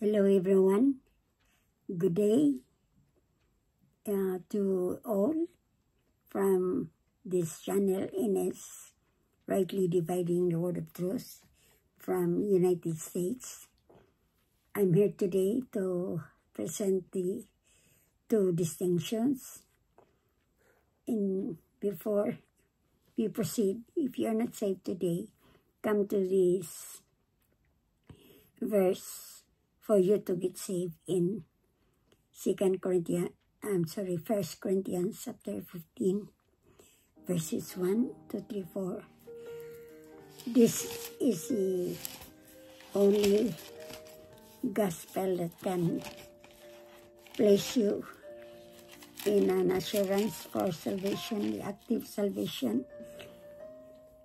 Hello everyone, good day to all from this channel Ines, Rightly Dividing the Word of Truth from United States. I'm here today to present the two distinctions. Before we proceed, if you're not saved today, come to this verse for you to get saved in 1 Corinthians chapter 15, verses 1 to 3, 4. This is the only gospel that can place you in an assurance for salvation, the active salvation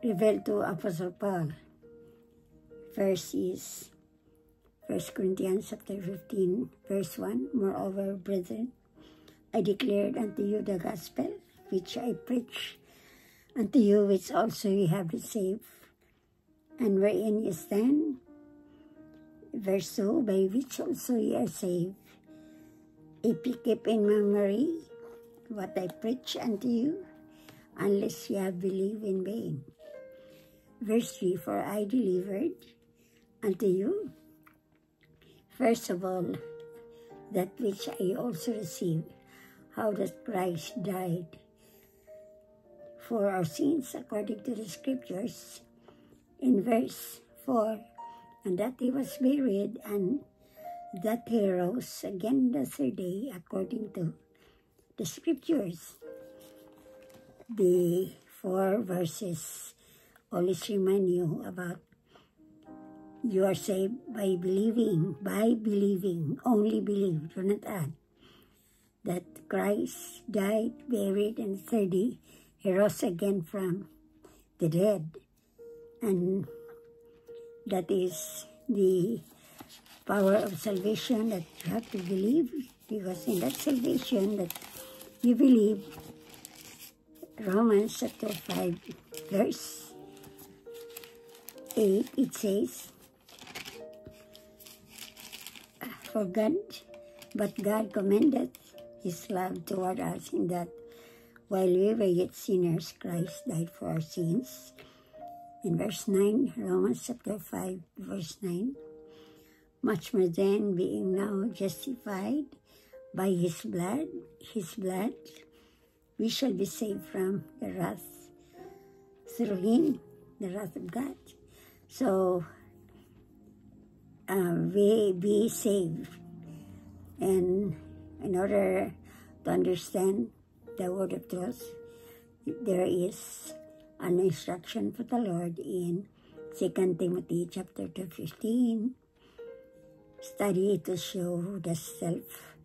revealed to Apostle Paul. Verse is 1 Corinthians chapter 15, verse 1. Moreover, brethren, I declared unto you the gospel which I preach unto you, which also ye have received, and wherein ye stand. Verse 2, by which also ye are saved, if ye keep in memory what I preach unto you, unless ye have believed in vain. Verse 3, for I delivered unto you, first of all, that which I also received, how that Christ died for our sins according to the Scriptures, in verse 4, and that he was buried, and that he rose again the third day according to the Scriptures. The 4 verses always remind you about you are saved by believing, only believe, do not add, that Christ died, buried, and the third day he rose again from the dead. And that is the power of salvation that you have to believe, because in that salvation that you believe, Romans chapter 5, verse 8, it says, but God commendeth his love toward us, in that while we were yet sinners, Christ died for our sins. In verse 9, Romans chapter 5, verse 9, much more then, being now justified by his blood, we shall be saved from the wrath through him, the wrath of God. So, we be saved. And in order to understand the word of truth, there is an instruction for the Lord in 2 Timothy chapter 2:15. Study to show thyself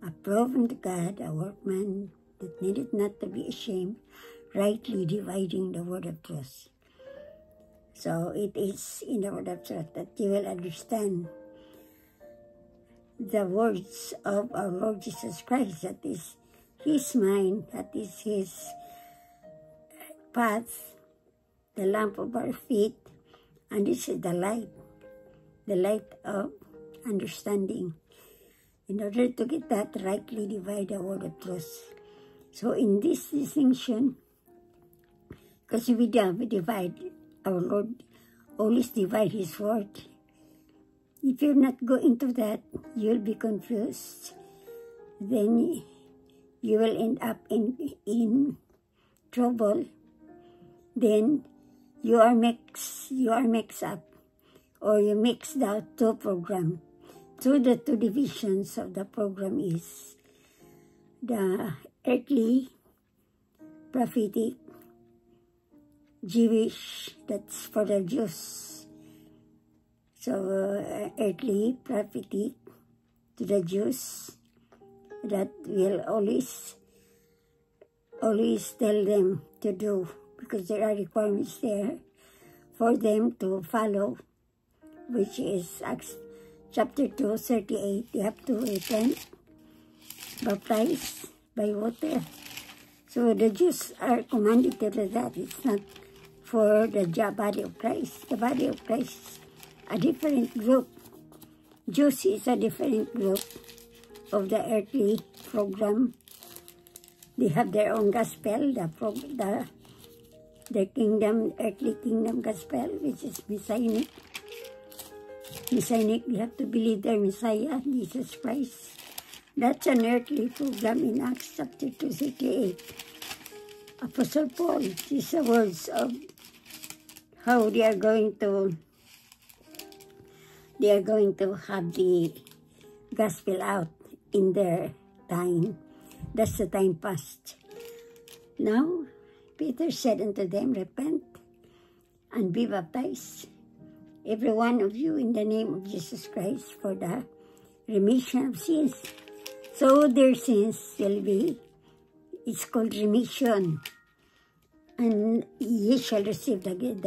approved unto God, a workman that needeth not to be ashamed, rightly dividing the word of truth. So it is in the word of truth that you will understand the words of our Lord Jesus Christ. That is his mind, that is his path, the lamp of our feet, and this is the light of understanding. In order to get that, rightly divide the word of truth. So in this distinction, because we divide, our Lord always divide his word. If you're not going into that, you'll be confused. Then you will end up in trouble. Then you are mixed up, or you mix the two programs. So the two divisions of the program is the earthly, prophetic, Jewish, that's for the Jews. So, earthly, prophetic to the Jews, that will always tell them to do, because there are requirements there for them to follow, which is Acts chapter 2, 38. They have to repent, baptized by water. So the Jews are commanded to do that. It's not for the body of Christ. The body of Christ is a different group. Jews is a different group of the earthly program. They have their own gospel, the kingdom, earthly kingdom gospel, which is Messianic. Messianic, they have to believe their Messiah, Jesus Christ. That's an earthly program in Acts chapter 2:38. Apostle Paul, these are words of how they are going to have the gospel out in their time. That's the time past. Now, Peter said unto them, repent and be baptized, every one of you, in the name of Jesus Christ, for the remission of sins. So their sins will be, it's called remission. And ye shall receive the gift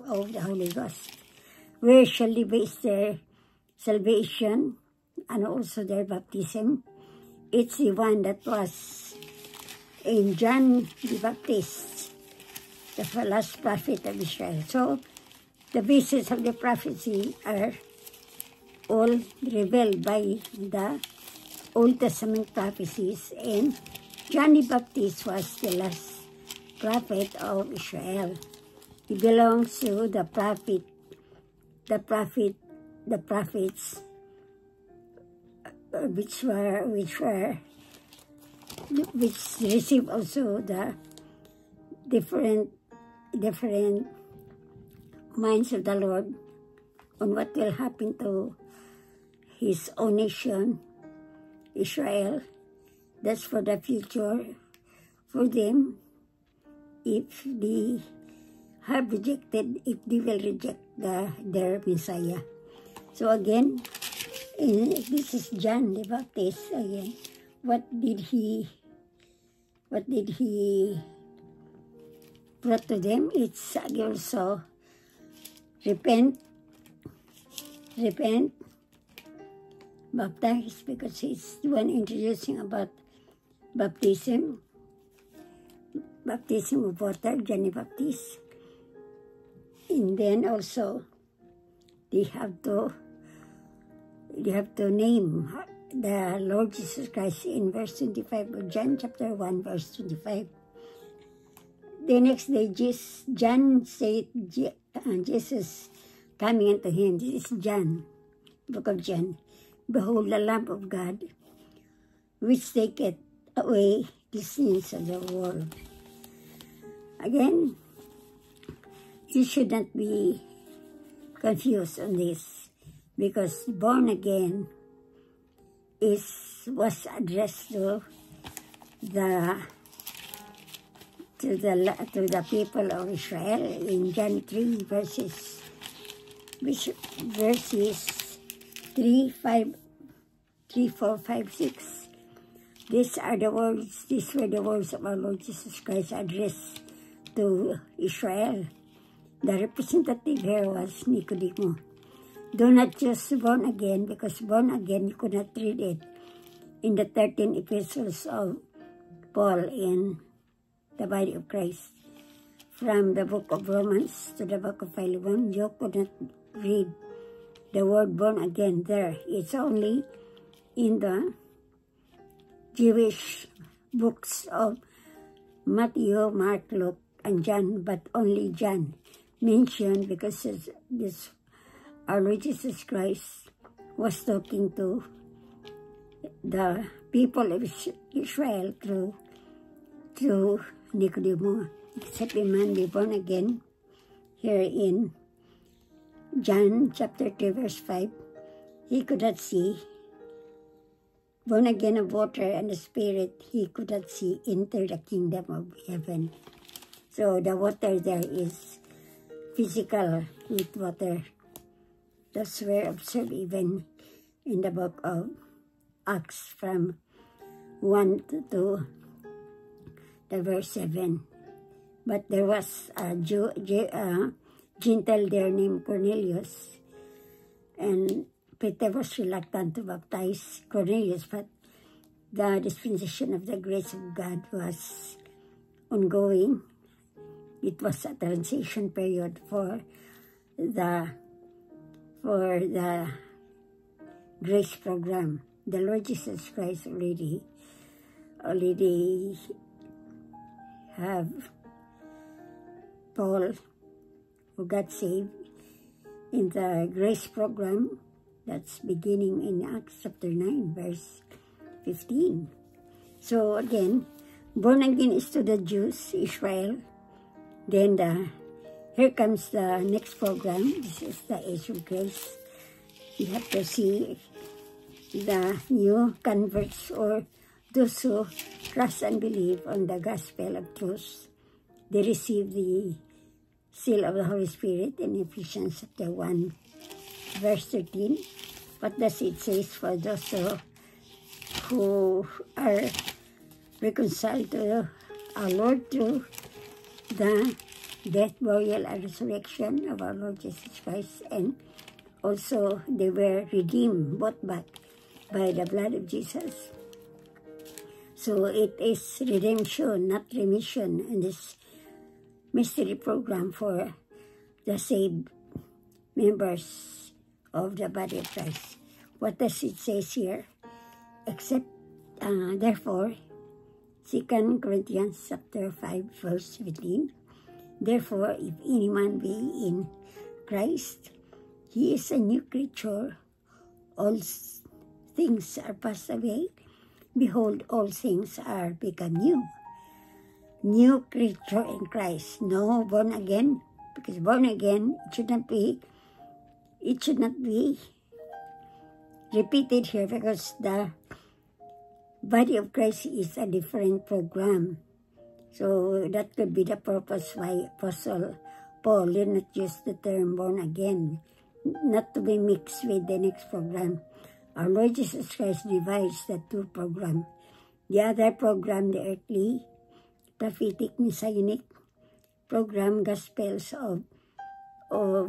of the Holy Ghost. Where shall they base their salvation and also their baptism? It's the one that was in John the Baptist, the last prophet of Israel. So the basis of the prophecy are all revealed by the Old Testament prophecies, and John the Baptist was the last prophet of Israel. He belongs to the prophets which receive also the different minds of the Lord on what will happen to his own nation, Israel. That's for the future for them. If they have rejected, if they will reject their Messiah. So again, this is John the Baptist again. What did he brought to them? It's also repent, baptize, because he's the one introducing about baptism of water, John the Baptist. And then also they have to name the Lord Jesus Christ in verse 25 of John chapter 1 verse 25. The next day John said, Jesus coming unto him, this is John, book of John, behold the Lamb of God, which taketh away the sins of the world. Again, you should not be confused on this, because born again was addressed to the people of Israel in John 3 verses 3, 4, 5, 6. These were the words of our Lord Jesus Christ addressed to Israel. The representative here was Nicodemus. Do not choose born again, because born again you could not read it in the 13 epistles of Paul in the body of Christ. From the book of Romans to the book of Philemon, you could not read the word born again there. It's only in the Jewish books of Matthew, Mark, Luke, and John, but only John mentioned, because this our Lord Jesus Christ was talking to the people of Israel through Nicodemus. Except a man be born again, here in John chapter 2 verse 5, he could not see. Born again of water and the Spirit, he could not see enter the kingdom of heaven. So the water there is physical with water. That's where observed even in the book of Acts from 1 to the verse 7. But there was a Gentile there named Cornelius, and Peter was reluctant to baptize Cornelius, but the dispensation of the grace of God was ongoing. It was a transition period for the grace program. The Lord Jesus Christ already have Paul who got saved in the grace program that's beginning in Acts chapter 9 verse 15. So again, born again is to the Jews, Israel. Then here comes the next program. This is the Age of Grace. You have to see the new converts or those who trust and believe on the gospel of truth. They receive the seal of the Holy Spirit in Ephesians chapter 1 verse 13. What does it say for those who are reconciled to our Lord through the death, burial, and resurrection of our Lord Jesus Christ, and also they were redeemed, bought back by the blood of Jesus. So it is redemption, not remission, in this mystery program for the saved members of the body of Christ. What does it say here? Except, therefore, 2 Corinthians chapter 5 verse 17. Therefore, if any man be in Christ, he is a new creature. All things are passed away. Behold, all things are become new. New creature in Christ. No born again, because born again it should not be repeated here, because the body of Christ is a different program. So that could be the purpose why Apostle Paul did not use the term born again, not to be mixed with the next program. Our Lord Jesus Christ divides the two programs. The other program, the earthly, prophetic, messianic program, Gospels of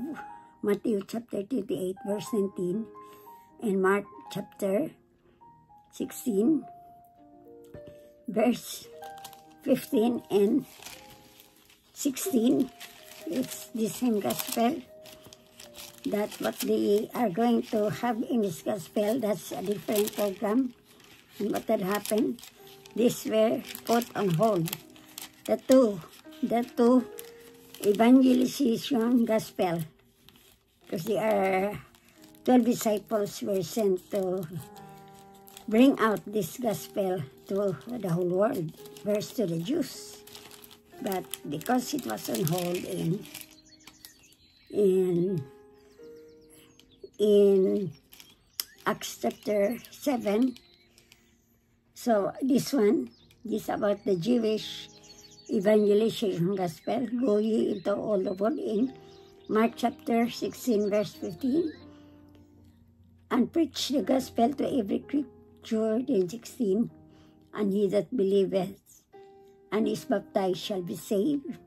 Matthew chapter 28 verse 19 and Mark chapter 16 verse 15 and 16. It's the same gospel. That's what they are going to have in this gospel. That's a different program. And what had happened? These were put on hold. The two evangelization gospel, because they are 12 disciples were sent to bring out this gospel to the whole world, first to the Jews. But because it was on hold in Acts chapter 7, so this about the Jewish evangelization gospel, go ye into all the world, in Mark chapter 16 verse 15, and preach the gospel to every creature, then 16, and he that believeth and is baptized shall be saved.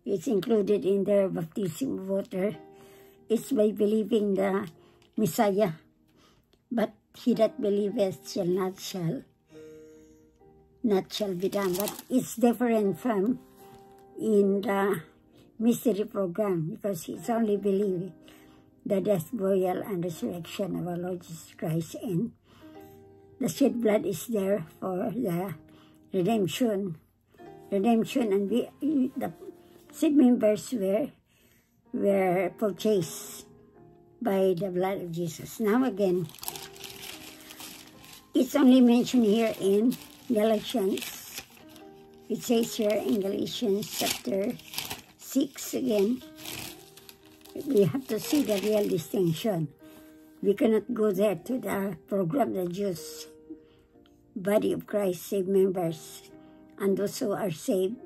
It's included in their baptism of water. It's by believing the Messiah, but he that believeth shall not be done. But it's different from in the mystery program, because it's only believing the death, burial, and resurrection of our Lord Jesus Christ, and the shed blood is there for the redemption, and the seed members were purchased by the blood of Jesus. Now again, it's only mentioned here in Galatians. It says here in Galatians chapter 6 again. We have to see the real distinction. We cannot go there to the program, the Jews, body of Christ, saved members, and those who are saved,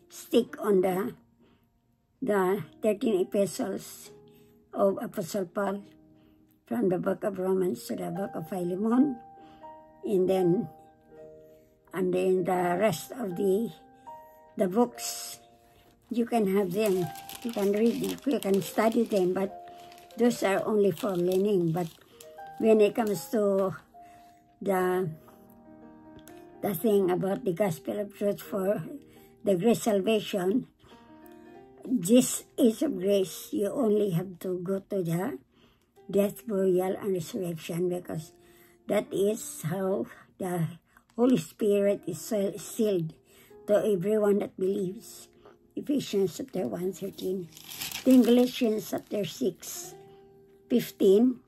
stick on the 13 epistles of Apostle Paul, from the book of Romans to the book of Philemon, and then the rest of the books, you can have them, you can read, you can study them, but those are only for learning. But when it comes to the thing about the gospel of truth for the grace salvation, this is of grace, you only have to go to the death, burial, and resurrection, because that is how the Holy Spirit is sealed to everyone that believes. Ephesians chapter 1:13. Then Galatians chapter 6:15.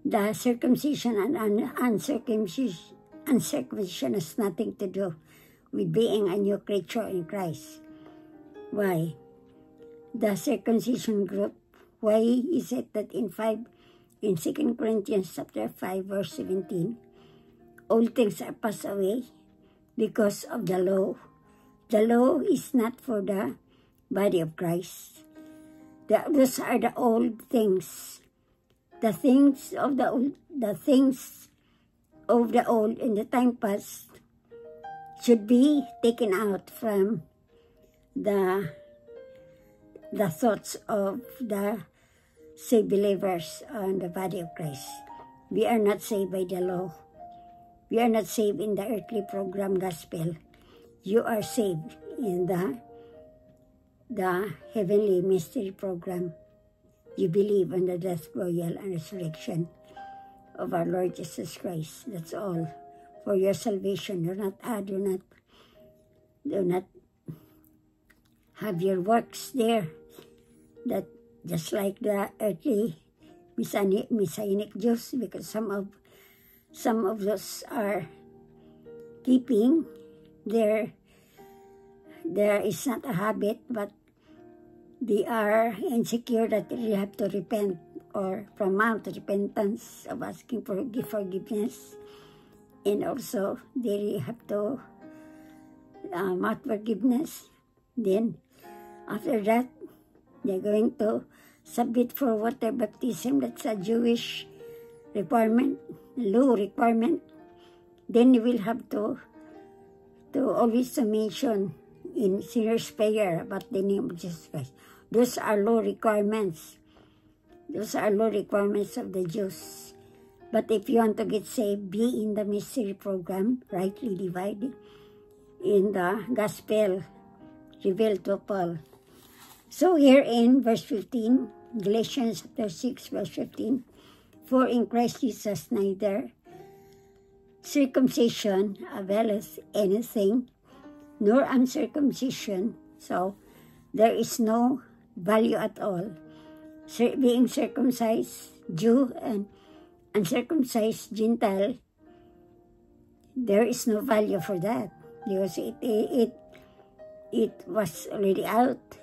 The circumcision and uncircumcision has nothing to do with being a new creature in Christ. Why? The circumcision group, why is it that in 2 Corinthians chapter 5 verse 17, all things are passed away because of the law. The law is not for the body of Christ. Those are the old things. The things of the old in the time past should be taken out from the thoughts of the saved believers on the body of Christ. We are not saved by the law. We are not saved in the earthly program gospel. You are saved in the heavenly mystery program. You believe in the death, burial, and resurrection of our Lord Jesus Christ. That's all. For your salvation. Do not have your works there. That just like the earthly Messianic Jews, because some of those are keeping there is not a habit, but they are insecure that they have to repent or promote repentance of asking for forgiveness, and also they have to mouth forgiveness. Then after that, they're going to submit for water baptism. That's a Jewish requirement, law requirement. Then you will have to always mention in sinner's prayer about the name of Jesus Christ. Those are law requirements. Those are law requirements of the Jews. But if you want to get saved, be in the mystery program, rightly divided in the gospel revealed to Paul. So here in verse 15, Galatians chapter 6, verse 15, for in Christ Jesus neither circumcision availeth anything, nor uncircumcision. So there is no value at all. Being circumcised Jew and uncircumcised Gentile, there is no value for that, because it was already out.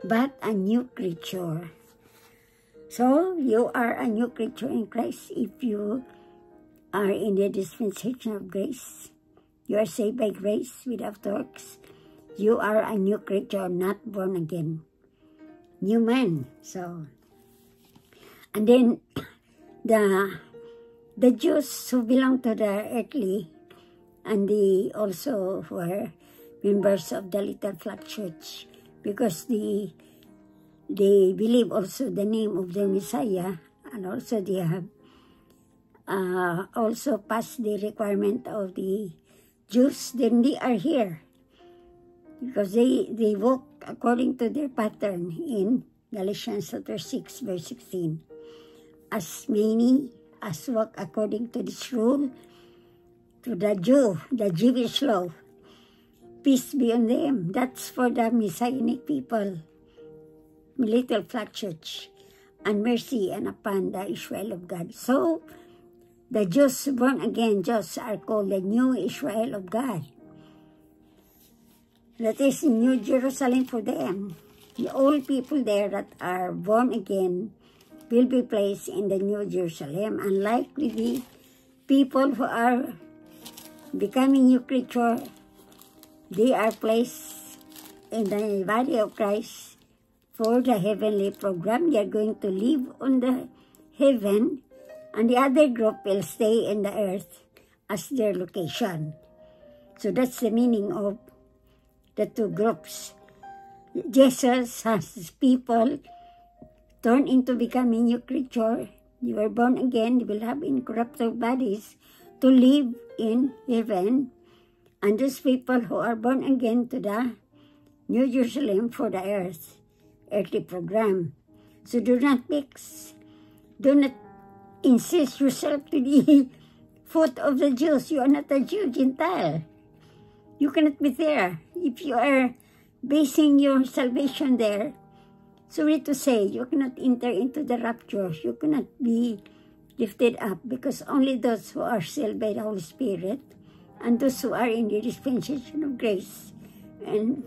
But a new creature. So you are a new creature in Christ if you are in the dispensation of grace. You are saved by grace without works. You are a new creature, not born again. New man. So, and then the Jews who belong to the earthly, and they also were members of the Little Flock Church, because they believe also the name of the Messiah, and also they have also passed the requirement of the Jews. Then they are here because they walk according to their pattern in Galatians chapter 6 verse 16. As many as walk according to this rule, to the Jewish law, peace be on them. That's for the Messianic people, Little Flock Church, and mercy and upon the Israel of God. So, the Jews, born again Jews, are called the new Israel of God. That is New Jerusalem for them. The old people there that are born again will be placed in the New Jerusalem, unlike with the people who are becoming new creature. They are placed in the body of Christ for the heavenly program. They are going to live on the heaven, and the other group will stay in the earth as their location. So that's the meaning of the two groups. Jesus has people turn into becoming new creature. You are born again. You will have incorruptible bodies to live in heaven. And those people who are born again to the New Jerusalem for the earthly program. So do not mix Do not insist yourself to the foot of the Jews. You are not a Jew, Gentile. You cannot be there. If you are basing your salvation there, sorry to say, you cannot enter into the rapture. You cannot be lifted up, because only those who are sealed by the Holy Spirit and those who are in the dispensation of grace and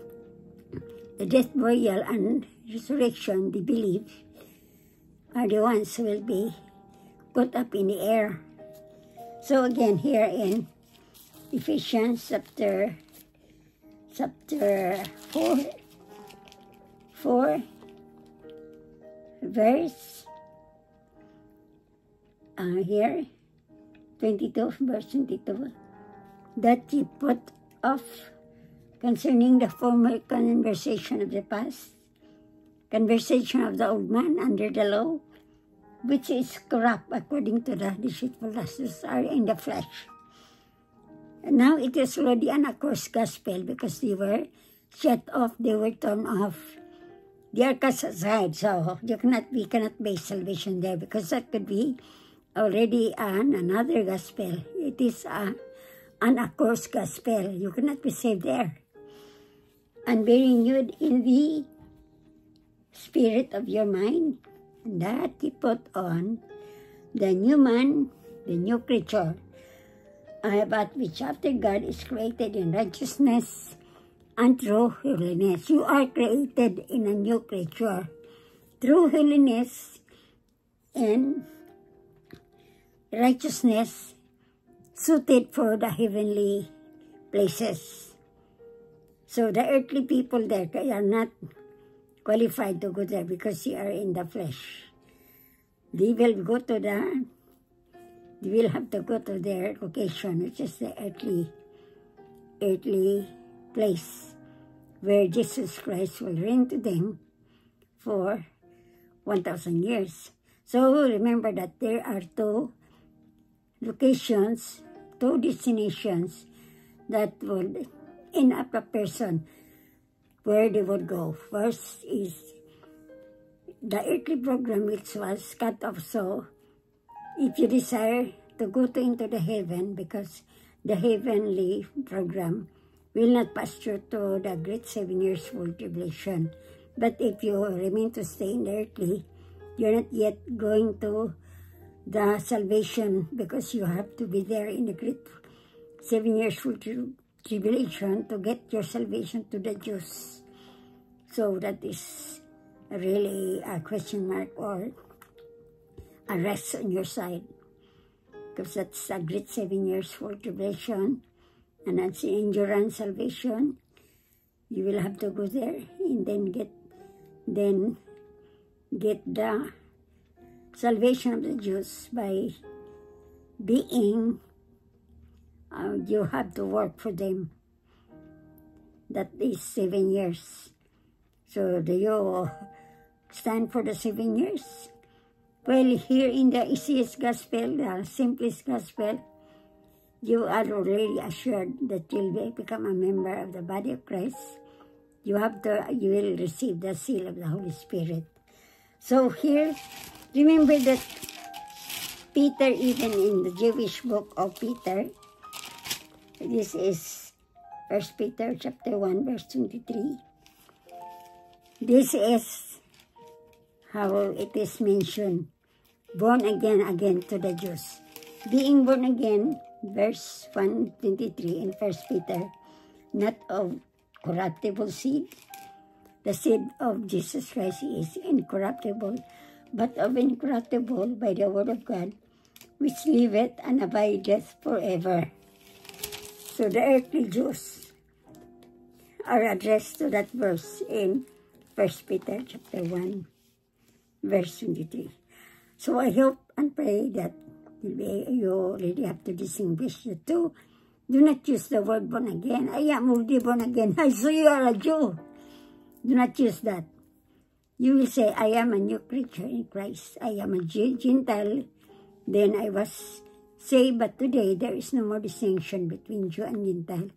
the death, burial, and resurrection, they believe, are the ones who will be put up in the air. So again, here in Ephesians chapter 4, verse here 22, verse 22, that ye put off concerning the former conversation of the past, conversation of the old man under the law, which is corrupt according to the deceitful lusts are in the flesh. And now it is already an accursed gospel, because they were shut off, they were torn off. They are cast aside, so we cannot base salvation there, because that could be already another gospel. It is an accursed gospel. You cannot be saved there. And be renewed in the spirit of your mind, and that you put on the new man, the new creature, about which after God is created in righteousness and true holiness. You are created in a new creature, true holiness and righteousness, suited for the heavenly places. So the earthly people there, they are not qualified to go there because they are in the flesh. They will have to go to their location, which is the earthly place, where Jesus Christ will reign to them for 1,000 years. So remember that there are two locations, two destinations that would end up a person where they would go. First is the earthly program, which was cut off. So if you desire to go into the heaven, because the heavenly program will not pass through to the great 7 years full tribulation. But if you remain to stay in the earthly, you're not yet going to the salvation, because you have to be there in the great 7 years full tribulation to get your salvation to the Jews. So that is really a question mark or a rest on your side, because that's a great 7 years full tribulation, and that's the endurance salvation. You will have to go there and then get the salvation of the Jews by being, you have to work for them. That is 7 years. So do you stand for the 7 years? Well, here in the easiest gospel, the simplest gospel, you are already assured that you'll become a member of the body of Christ. You will receive the seal of the Holy Spirit. So here, remember that Peter, even in the Jewish book of Peter, this is 1 Peter chapter 1, verse 23. This is how it is mentioned, born again to the Jews. Being born again, verse 123 in 1 Peter, not of corruptible seed. The seed of Jesus Christ is incorruptible, but of incorruptible by the word of God, which liveth and abideth forever. So the earthly Jews are addressed to that verse in 1 Peter chapter 1, verse 23. So I hope and pray that you really have to distinguish the two. Do not use the word born again. I am already born again. So you are a Jew. Do not use that. You will say, I am a new creature in Christ. I am a Gentile. Then I was saved, but today there is no more distinction between Jew and Gentile.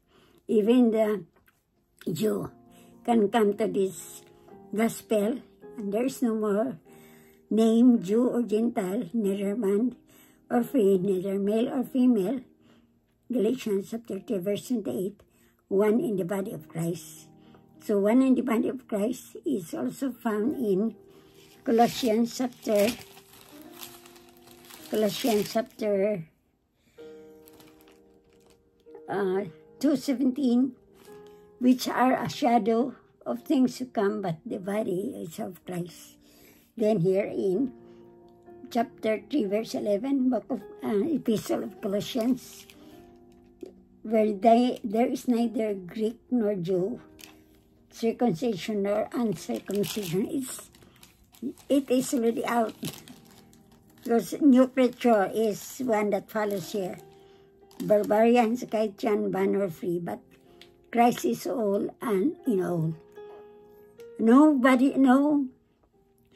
Even the Jew can come to this gospel, and there is no more name, Jew or Gentile, neither bond or free, neither male or female. Galatians chapter 2, verse 28, one in the body of Christ. So one in the body of Christ is also found in Colossians chapter 2:17, which are a shadow of things to come, but the body is of Christ. Then here in chapter 3, verse 11, book of Epistle of Colossians, where there is neither Greek nor Jew, circumcision nor uncircumcision. It is already out. Because new creature is one that follows here. Barbarians, Scythian, bond or free, but Christ is all and in all. Nobody, no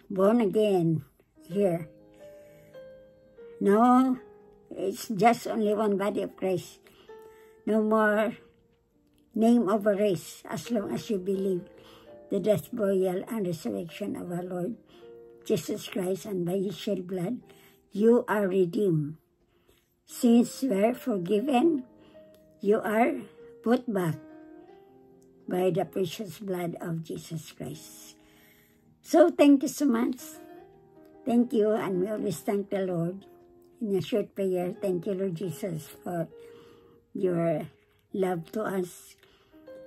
born again here. No, it's just only one body of Christ. No more name over race, as long as you believe the death, burial, and resurrection of our Lord Jesus Christ, and by His shed blood, you are redeemed. Since you are forgiven, you are put back by the precious blood of Jesus Christ. So thank you so much. Thank you, and we always thank the Lord in a short prayer. Thank you, Lord Jesus, for your love to us.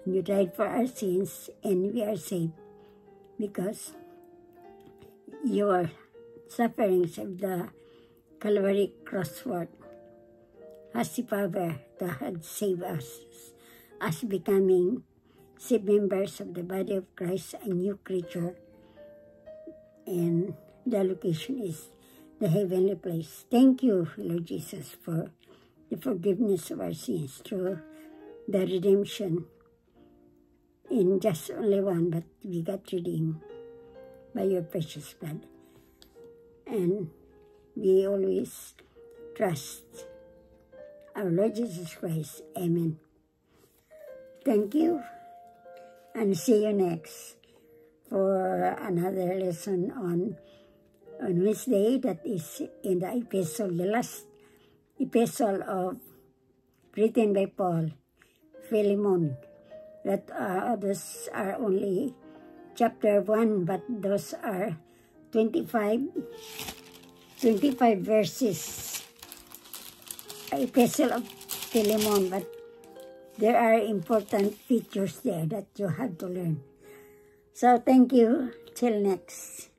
You died for our sins, and we are saved because your sufferings of the Calvary cross work has the power to save us as becoming saved members of the body of Christ, a new creature. And the location is the heavenly place. Thank you, Lord Jesus, for the forgiveness of our sins through the redemption in just only one, but we got redeemed by your precious blood. And we always trust our Lord Jesus Christ. Amen. Thank you, and see you next for another lesson on Wednesday, that is in the epistle, the last epistle of written by Paul, Philemon. That those are only chapter 1, but those are 25 verses. Epistle of Philemon, but there are important features there that you have to learn. So thank you. Till next.